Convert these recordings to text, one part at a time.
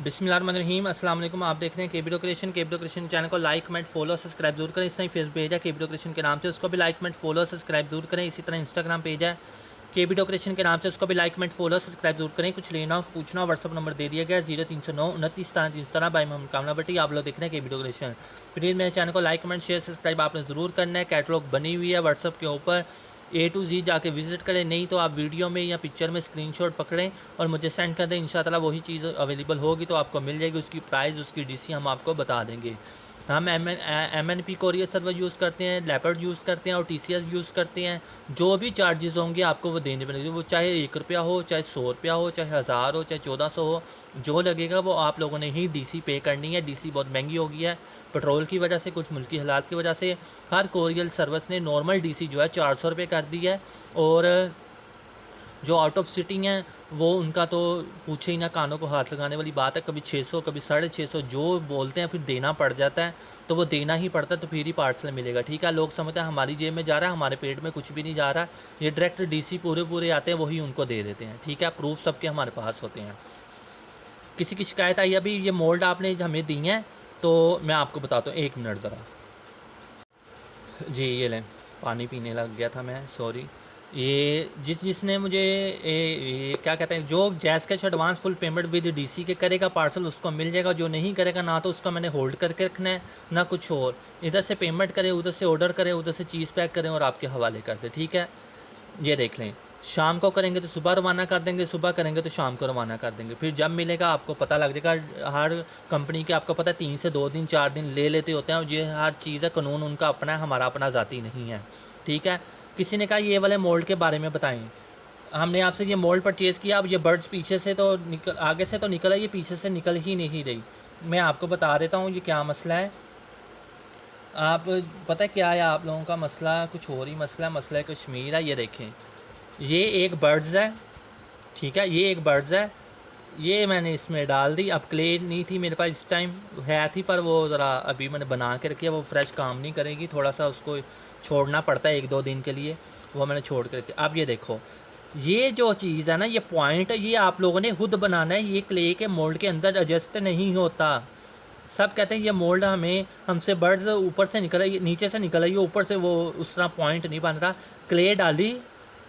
बिस्मिल्लाहिर्रहमानिर्रहीम अस्सलाम वालेकुम। आप देख रहे हैं केबीडो क्रिएशन चैनल को लाइक कमेंट फॉलो सब्सक्राइब जरूर करें। इस तरह फेसबुक पेज है केबीडो क्रिएशन के नाम से, उसको भी लाइक कमेंट फॉलो सब्सक्राइब जरूर करें। इसी तरह इंस्टाग्राम पेज है केबीडो क्रिएशन के नाम से, उसको भी लाइक कमेंट फॉलो सब्सक्राइब जरूर करें। कुछ लेना हो पूछना हो व्हाट्सअप नंबर दे दिया गया 0309 29 13 बाई मोहम्मद कामना भट्टी। आप लोग देख रहे हैं केबीडो क्रिएशन। प्लीज़ मेरे चैनल को लाइक कमेंट शेयर सब्सक्राइब आपने ज़रूर करना है। कैटलॉग बनी हुई है व्हाट्सअप के ऊपर, A to Z जाके विजिट करें, नहीं तो आप वीडियो में या पिक्चर में स्क्रीनशॉट पकड़ें और मुझे सेंड कर दें। इंशाल्लाह वही चीज़ अवेलेबल होगी तो आपको मिल जाएगी। उसकी प्राइस उसकी डीसी हम आपको बता देंगे। हम MNP कोरियर सर्वर यूज़ करते हैं, लेपर्ड यूज़ करते हैं और TCS यूज़ करते हैं। जो भी चार्जेस होंगे आपको वो देने पड़ेंगे, वो चाहे ₹1 हो, चाहे ₹100 हो, चाहे 1000 हो, चाहे 1400 हो, जो लगेगा वो आप लोगों ने ही डीसी पे करनी है। डीसी बहुत महंगी हो गई है पेट्रोल की वजह से, कुछ मुल्की हालात की वजह से। हर कोरियर सर्विस ने नॉर्मल डीसी जो है ₹400 कर दी है, और जो आउट ऑफ सिटी हैं वो उनका तो पूछे ही ना, कानों को हाथ लगाने वाली बात है। कभी 600 कभी 650 जो बोलते हैं, फिर देना पड़ जाता है, तो वो देना ही पड़ता है, तो फिर ही पार्सल मिलेगा। ठीक है, लोग समझते हैं हमारी जेब में जा रहा है, हमारे पेट में कुछ भी नहीं जा रहा। ये डायरेक्ट डीसी पूरे आते हैं, वही उनको दे देते हैं। ठीक है, प्रूफ सबके हमारे पास होते हैं। किसी की शिकायत आई अभी ये मोल्ड आपने हमें दी हैं, तो मैं आपको बताता हूँ, 1 मिनट ज़रा। जी ये लें, पानी पीने लग गया था मैं, सॉरी। ये जिसने मुझे ये क्या कहते हैं, जो jazz cash advance full payment with DC के करेगा पार्सल उसको मिल जाएगा। जो नहीं करेगा ना तो उसका मैंने होल्ड करके रखना है ना कुछ और। इधर से पेमेंट करे, उधर से ऑर्डर करे, उधर से चीज़ पैक करें और आपके हवाले कर दे। ठीक है, ये देख लें, शाम को करेंगे तो सुबह रवाना कर देंगे, सुबह करेंगे तो शाम को रवाना कर देंगे। फिर जब मिलेगा आपको पता लग जाएगा। हर कंपनी के आपको पता है 3 से 2 दिन 4 दिन ले लेते होते हैं, और ये हर चीज़ है, कानून उनका अपना है, हमारा अपना ज़ाती नहीं है। ठीक है, किसी ने कहा ये वाले मोल्ड के बारे में बताएं। हमने आपसे ये मोल्ड परचेज़ किया, अब ये बर्ड्स पीछे से तो निकल, आगे से तो निकल है, ये पीछे से निकल ही नहीं रही। मैं आपको बता देता हूँ ये क्या मसला है। आप पता है क्या है आप लोगों का मसला, कुछ और ही मसला है। मसला कश्मीर है। ये देखें, ये एक बर्ड्स है। ठीक है, ये एक बर्ड्स है, ये मैंने इसमें डाल दी। अब क्ले नहीं थी मेरे पास इस टाइम, है थी पर वो ज़रा अभी मैंने बना के रखी है, वो फ्रेश काम नहीं करेगी, थोड़ा सा उसको छोड़ना पड़ता है 1-2 दिन के लिए, वो मैंने छोड़ के रखी। अब ये देखो, ये जो चीज़ है ना, ये पॉइंट, ये आप लोगों ने खुद बनाना है। ये क्ले के मोल्ड के अंदर एडजस्ट नहीं होता। सब कहते हैं ये मोल्ड हमसे बर्ड्स ऊपर से निकल आई, नीचे से निकल आई, ऊपर से वो उस तरह पॉइंट नहीं बन रहा। क्ले डाली,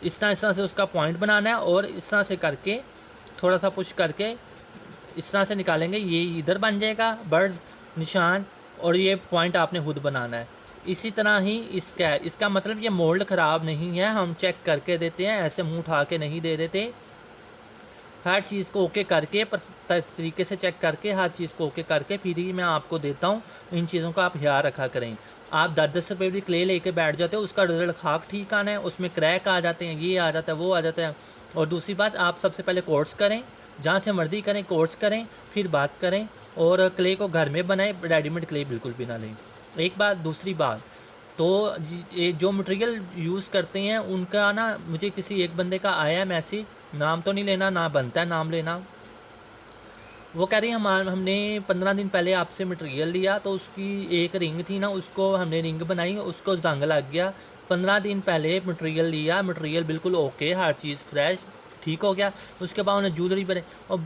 इस तरह से उसका पॉइंट बनाना है, और इस तरह से करके थोड़ा सा पुश करके इस तरह से निकालेंगे, ये इधर बन जाएगा बर्ड निशान, और ये पॉइंट आपने खुद बनाना है। इसी तरह ही इसका मतलब ये मोल्ड ख़राब नहीं है, हम चेक करके देते हैं, ऐसे मुंह उठा के नहीं दे देते। हर चीज़ को ओके करके तरीके से चेक करके, हर चीज़ को ओके करके फिर ही मैं आपको देता हूँ। इन चीज़ों का आप ख्याल रखा करें। आप 10-10 रुपये भी क्ले लेके बैठ जाते हो, उसका रिजल्ट खाक ठीक आना है, उसमें क्रैक आ जाते हैं, ये आ जाता है, वो आ जाता है। और दूसरी बात, आप सबसे पहले कोर्स करें, जहाँ से मर्जी करें कोर्स करें, फिर बात करें। और क्ले को घर में बनाएं, रेडीमेड क्ले बिल्कुल भी ना लें। एक बात। दूसरी बात, तो ये जो मटेरियल यूज़ करते हैं उनका ना, मुझे किसी एक बंदे का आया मैसेज, नाम तो नहीं लेना, ना बनता है नाम लेना। वो कह रही है हमने 15 दिन पहले आपसे मटेरियल लिया, तो उसकी एक रिंग थी ना, उसको हमने रिंग बनाई, उसको जंग लग गया। 15 दिन पहले मटेरियल लिया, मटेरियल बिल्कुल ओके, हर चीज़ फ्रेश ठीक हो गया। उसके बाद उन्हें ज्वेलरी बने, और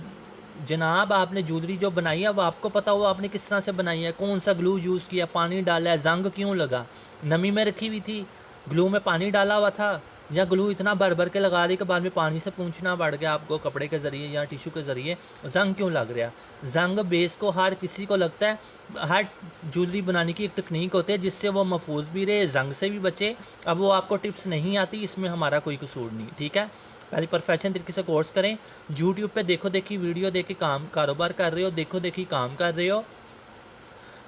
जनाब आपने ज्वेलरी जो बनाई है वो आपको पता हो आपने किस तरह से बनाई है, कौन सा ग्लू यूज़ किया, पानी डाला है, जंग क्यों लगा, नमी में रखी हुई थी, ग्लू में पानी डाला हुआ था, या ग्लू इतना भर भर के लगा दी कि बाद में पानी से पूंछना पड़ गया आपको कपड़े के ज़रिए या टिश्यू के ज़रिए, जंग क्यों लग रहा। जंग बेस को हर किसी को लगता है। हर ज्वेलरी बनाने की एक तकनीक होती है जिससे वो महफूज भी रहे, जंग से भी बचे। अब वो आपको टिप्स नहीं आती, इसमें हमारा कोई कसूर नहीं। ठीक है, पहले प्रोफेशन तरीके से कोर्स करें। यूट्यूब पे देखो देखी वीडियो देख के काम कारोबार कर रहे हो, देखो देखी काम कर रहे हो,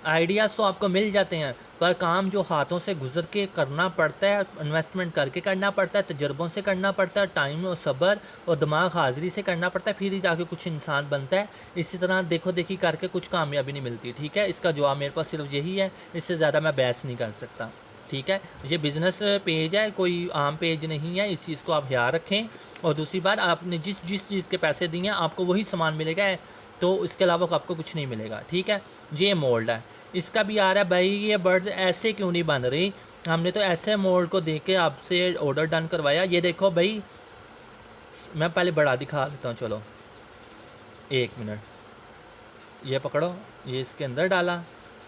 आइडियाज़ तो आपको मिल जाते हैं, पर काम जो हाथों से गुजर के करना पड़ता है, इन्वेस्टमेंट करके करना पड़ता है, तजर्बों से करना पड़ता है, टाइम और सब्र और दिमाग हाज़िरी से करना पड़ता है, फिर ही जाके कुछ इंसान बनता है। इसी तरह देखो देखी करके कुछ कामयाबी नहीं मिलती। ठीक है, इसका जवाब मेरे पास सिर्फ यही है, इससे ज़्यादा मैं बहस नहीं कर सकता। ठीक है, ये बिज़नेस पेज है, कोई आम पेज नहीं है, इस चीज़ को आप ख्याल रखें। और दूसरी बात, आपने जिस जिस चीज़ के पैसे दिए हैं आपको वही सामान मिलेगा, तो इसके अलावा आपको कुछ नहीं मिलेगा। ठीक है, ये मोल्ड है, इसका भी आ रहा है भाई ये बर्ड्स ऐसे क्यों नहीं बन रही, हमने तो ऐसे मोल्ड को देख के आपसे ऑर्डर डन करवाया। ये देखो भाई, मैं पहले बड़ा दिखा देता हूँ, चलो 1 मिनट। ये पकड़ो, ये इसके अंदर डाला।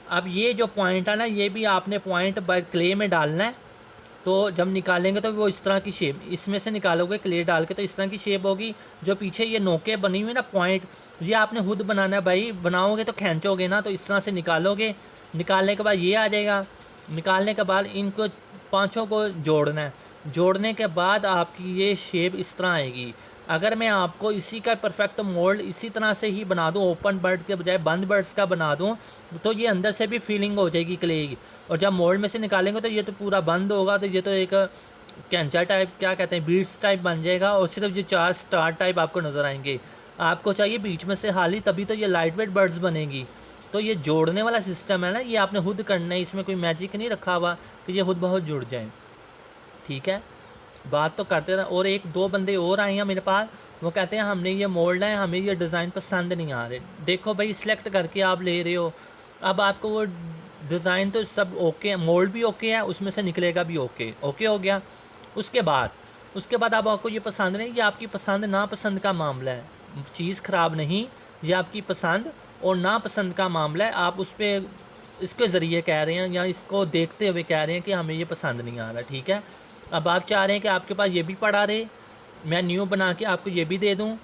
अब ये जो पॉइंट है ना, ये भी आपने पॉइंट बाय क्ले में डालना है। तो जब निकालेंगे तो वो इस तरह की शेप, इसमें से निकालोगे क्ले डाल के तो इस तरह की शेप होगी। जो पीछे ये नोके बनी हुई ना पॉइंट, ये आपने खुद बनाना है भाई। बनाओगे तो खींचोगे ना, तो इस तरह से निकालोगे। निकालने के बाद ये आ जाएगा। निकालने के बाद इनको पांचों को जोड़ना है। जोड़ने के बाद आपकी ये शेप इस तरह आएगी। अगर मैं आपको इसी का परफेक्ट मोल्ड इसी तरह से ही बना दूं, ओपन बर्ड के बजाय बंद बर्ड्स का बना दूं, तो ये अंदर से भी फीलिंग हो जाएगी क्ले की। और जब मोल्ड में से निकालेंगे तो ये तो पूरा बंद होगा, तो ये तो एक कैंचा टाइप, क्या कहते हैं, बीड्स टाइप बन जाएगा। और सिर्फ ये 4 स्टार टाइप आपको नज़र आएंगे। आपको चाहिए बीच में से हाली, तभी तो ये लाइट वेट बर्ड्स बनेगी। तो ये जोड़ने वाला सिस्टम है ना, ये आपने खुद करना है। इसमें कोई मैजिक नहीं रखा हुआ कि ये खुद बहुत जुड़ जाए। ठीक है, बात तो करते रहे। और एक दो बंदे और आए हैं मेरे पास, वो कहते हैं हमने ये मोल्ड है, हमें ये डिज़ाइन पसंद नहीं आ रहे। देखो भाई, सिलेक्ट करके आप ले रहे हो, अब आपको वो डिज़ाइन तो सब ओके है, मोल्ड भी ओके है, उसमें से निकलेगा भी ओके हो गया। उसके बाद अब आपको ये पसंद नहीं, ये आपकी पसंद नापसंद का मामला है। चीज़ ख़राब नहीं, ये आपकी पसंद और नापसंद का मामला है। आप उस पर इसके ज़रिए कह रहे हैं या इसको देखते हुए कह रहे हैं कि हमें ये पसंद नहीं आ रहा। ठीक है, अब आप चाह रहे हैं कि आपके पास ये भी पड़ा रहे, मैं न्यू बना के आपको ये भी दे दूं।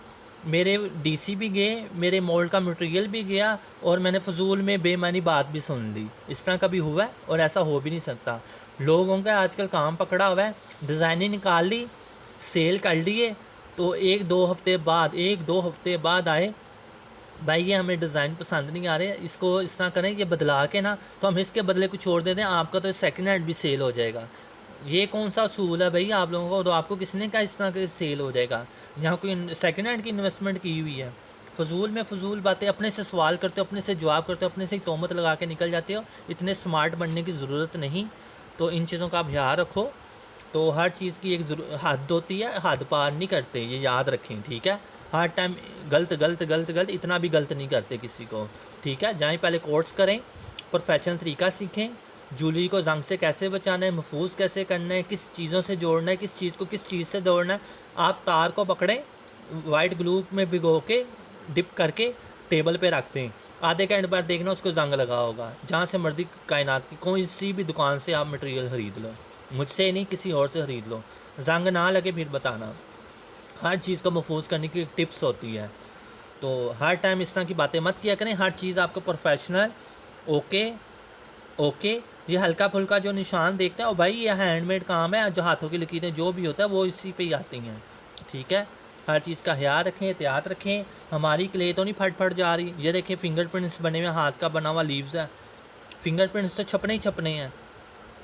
मेरे डीसी भी गए, मेरे मोल्ड का मटेरियल भी गया, और मैंने फजूल में बेमानी बात भी सुन ली। इस तरह का भी हुआ है और ऐसा हो भी नहीं सकता। लोगों का आजकल काम पकड़ा हुआ है, डिज़ाइनिंग निकाल ली, सेल कर लिए, तो एक दो हफ्ते बाद आए, भाई ये हमें डिज़ाइन पसंद नहीं आ रहे, इसको इस तरह करें, ये बदला के ना, तो हम इसके बदले कुछ और दे दें, आपका तो सेकंड हैंड भी सेल हो जाएगा। ये कौन सा असूल है भाई आप लोगों को? तो आपको किसने कहा इस तरह के सेल हो जाएगा? यहाँ कोई सेकंड हैंड की इन्वेस्टमेंट की हुई है? फजूल में फजूल बातें, अपने से सवाल करते हो, अपने से जवाब करते हो, अपने से ही तोहमत लगा के निकल जाते हो। इतने स्मार्ट बनने की ज़रूरत नहीं। तो इन चीज़ों का आप ध्यान रखो। तो हर चीज़ की एक हद होती है, हद पार नहीं करते, ये याद रखें। ठीक है, हर टाइम गलत इतना भी गलत नहीं करते किसी को। ठीक है, जाएँ पहले कोर्स करें, प्रोफेशनल तरीका सीखें, जूलरी को जंग से कैसे बचाना है, महफूज कैसे करना है, किस चीज़ों से जोड़ना है, किस चीज़ को किस चीज़ से जोड़ना है। आप तार को पकड़ें, वाइट ग्लू में भिगो के डिप करके टेबल पे रखते हैं, आधे घंटे बाद देखना उसको जंग लगा होगा। जहाँ से मर्जी कायनात की कोई सी भी दुकान से आप मटेरियल ख़रीद लो, मुझसे नहीं किसी और से ख़रीद लो, जंग ना लगे फिर बताना। हर चीज़ को महफूज करने की टिप्स होती है। तो हर टाइम इस तरह की बातें मत किया करें। हर चीज़ आपको प्रोफेशनल ओके। ये हल्का फुल्का जो निशान देखते हैं, और भाई ये हैंडमेड काम है, जो हाथों की लकीरें जो भी होता है वो इसी पे ही आती हैं। ठीक है, हर चीज़ का ख्याल रखें, एहतियात रखें। हमारी क्ले तो नहीं फट जा रही। ये देखें, फिंगरप्रिंट्स बने हुए, हाथ का बना हुआ लीव्स है, फिंगरप्रिंट्स तो छपने ही छपने हैं।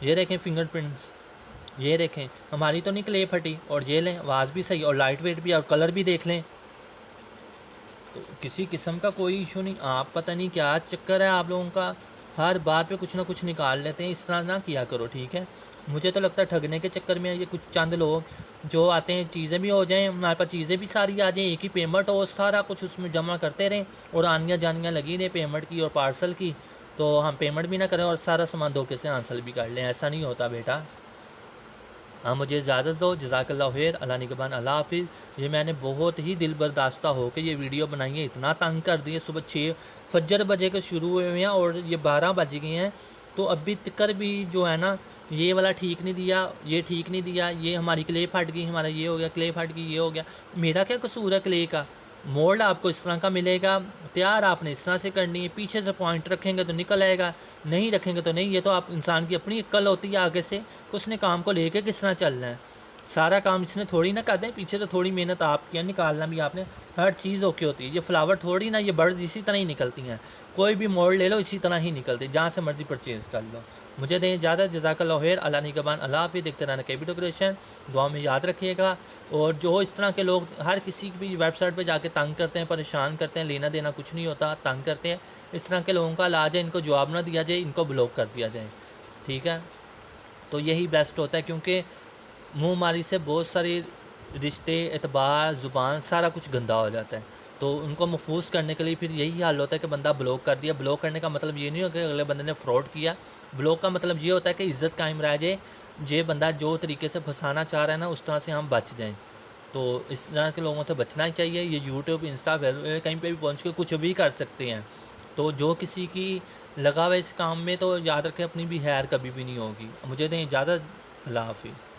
ये देखें फिंगरप्रिंट्स, ये देखें, हमारी तो नहीं क्ले फटी। और ये लें, आवाज़ भी सही और लाइट वेट भी, और कलर भी देख लें। तो किसी किस्म का कोई इशू नहीं। आप पता नहीं क्या चक्कर है आप लोगों का, हर बात पे कुछ ना कुछ निकाल लेते हैं। इस तरह ना किया करो। ठीक है, मुझे तो लगता है ठगने के चक्कर में ये कुछ चंद लोग जो आते हैं, चीज़ें भी हो जाएं, हमारे पास चीज़ें भी सारी आ जाएं, एक ही पेमेंट हो, सारा कुछ उसमें जमा करते रहें, और आनियाँ जानियाँ लगी रहें पेमेंट की और पार्सल की, तो हम पेमेंट भी ना करें और सारा सामान धोखे से हासिल भी कर लें। ऐसा नहीं होता बेटा। हाँ, मुझे इजाज़त दो। जज़ाकल्लाह खैर, अल्लाह निगहबान, अल्लाह हाफिज़। ये मैंने बहुत ही दिल बर्दाश्ता हो के ये वीडियो बनाई है। इतना तंग कर दिए, सुबह 6 फजर बजे के शुरू हुए हैं और ये 12 बज गए हैं, तो अभी तक भी जो है ना, ये वाला ठीक नहीं दिया, ये ठीक नहीं दिया, ये हमारी क्ले फट गई, हमारा ये हो गया, क्ले फट गई, ये हो गया। मेरा क्या कसूर है क्ले का? मोल्ड आपको इस तरह का मिलेगा, तैयार आपने इस तरह से करनी है। पीछे से पॉइंट रखेंगे तो निकल आएगा, नहीं रखेंगे तो नहीं। ये तो आप इंसान की अपनी अक्ल होती है आगे से कि उसने काम को लेके किस तरह चलना है। सारा काम इसने थोड़ी ना कर दें, पीछे तो थोड़ी मेहनत आपकी है, निकालना भी आपने। हर चीज़ ओके होती है। ये फ्लावर थोड़ी ना, ये बर्ड्स इसी तरह ही निकलती हैं। कोई भी मोल्ड ले लो, इसी तरह ही निकलती, जहाँ से मर्जी परचेज़ कर लो। मुझे दें इजाज़त। जज़ाकल्लाह खैर, अल्लाह निगहबान, अल्लाह हाफिज़। देखते रहना KB डेकोरेशन, दुआ में याद रखिएगा। और जो इस तरह के लोग हर किसी की वेबसाइट पे जाके तंग करते हैं, परेशान करते हैं, लेना देना कुछ नहीं होता, तंग करते हैं, इस तरह के लोगों का इलाज है, इनको जवाब ना दिया जाए, इनको ब्लॉक कर दिया जाए। ठीक है, तो यही बेस्ट होता है, क्योंकि मुँह मारी से बहुत सारे रिश्ते, एतबार, ज़ुबान, सारा कुछ गंदा हो जाता है। तो उनको महफूज करने के लिए फिर यही हाल होता है कि बंदा ब्लॉक कर दिया। ब्लॉक करने का मतलब ये नहीं होता कि अगले बंदे ने फ्रॉड किया। ब्लॉक का मतलब ये होता है कि इज़्ज़त कायम रह जाए, ये बंदा जो तरीके से फंसाना चाह रहा है ना, उस तरह से हम बच जाएं। तो इस तरह के लोगों से बचना ही चाहिए। ये यूट्यूब, इंस्टा, फेसबुक, कहीं पे भी पहुंच के कुछ भी कर सकते हैं। तो जो किसी की लगा हुआ है इस काम में तो याद रखें अपनी भी खैर कभी भी नहीं होगी। मुझे दें इजाज़त। अल्लाह हाफिज़।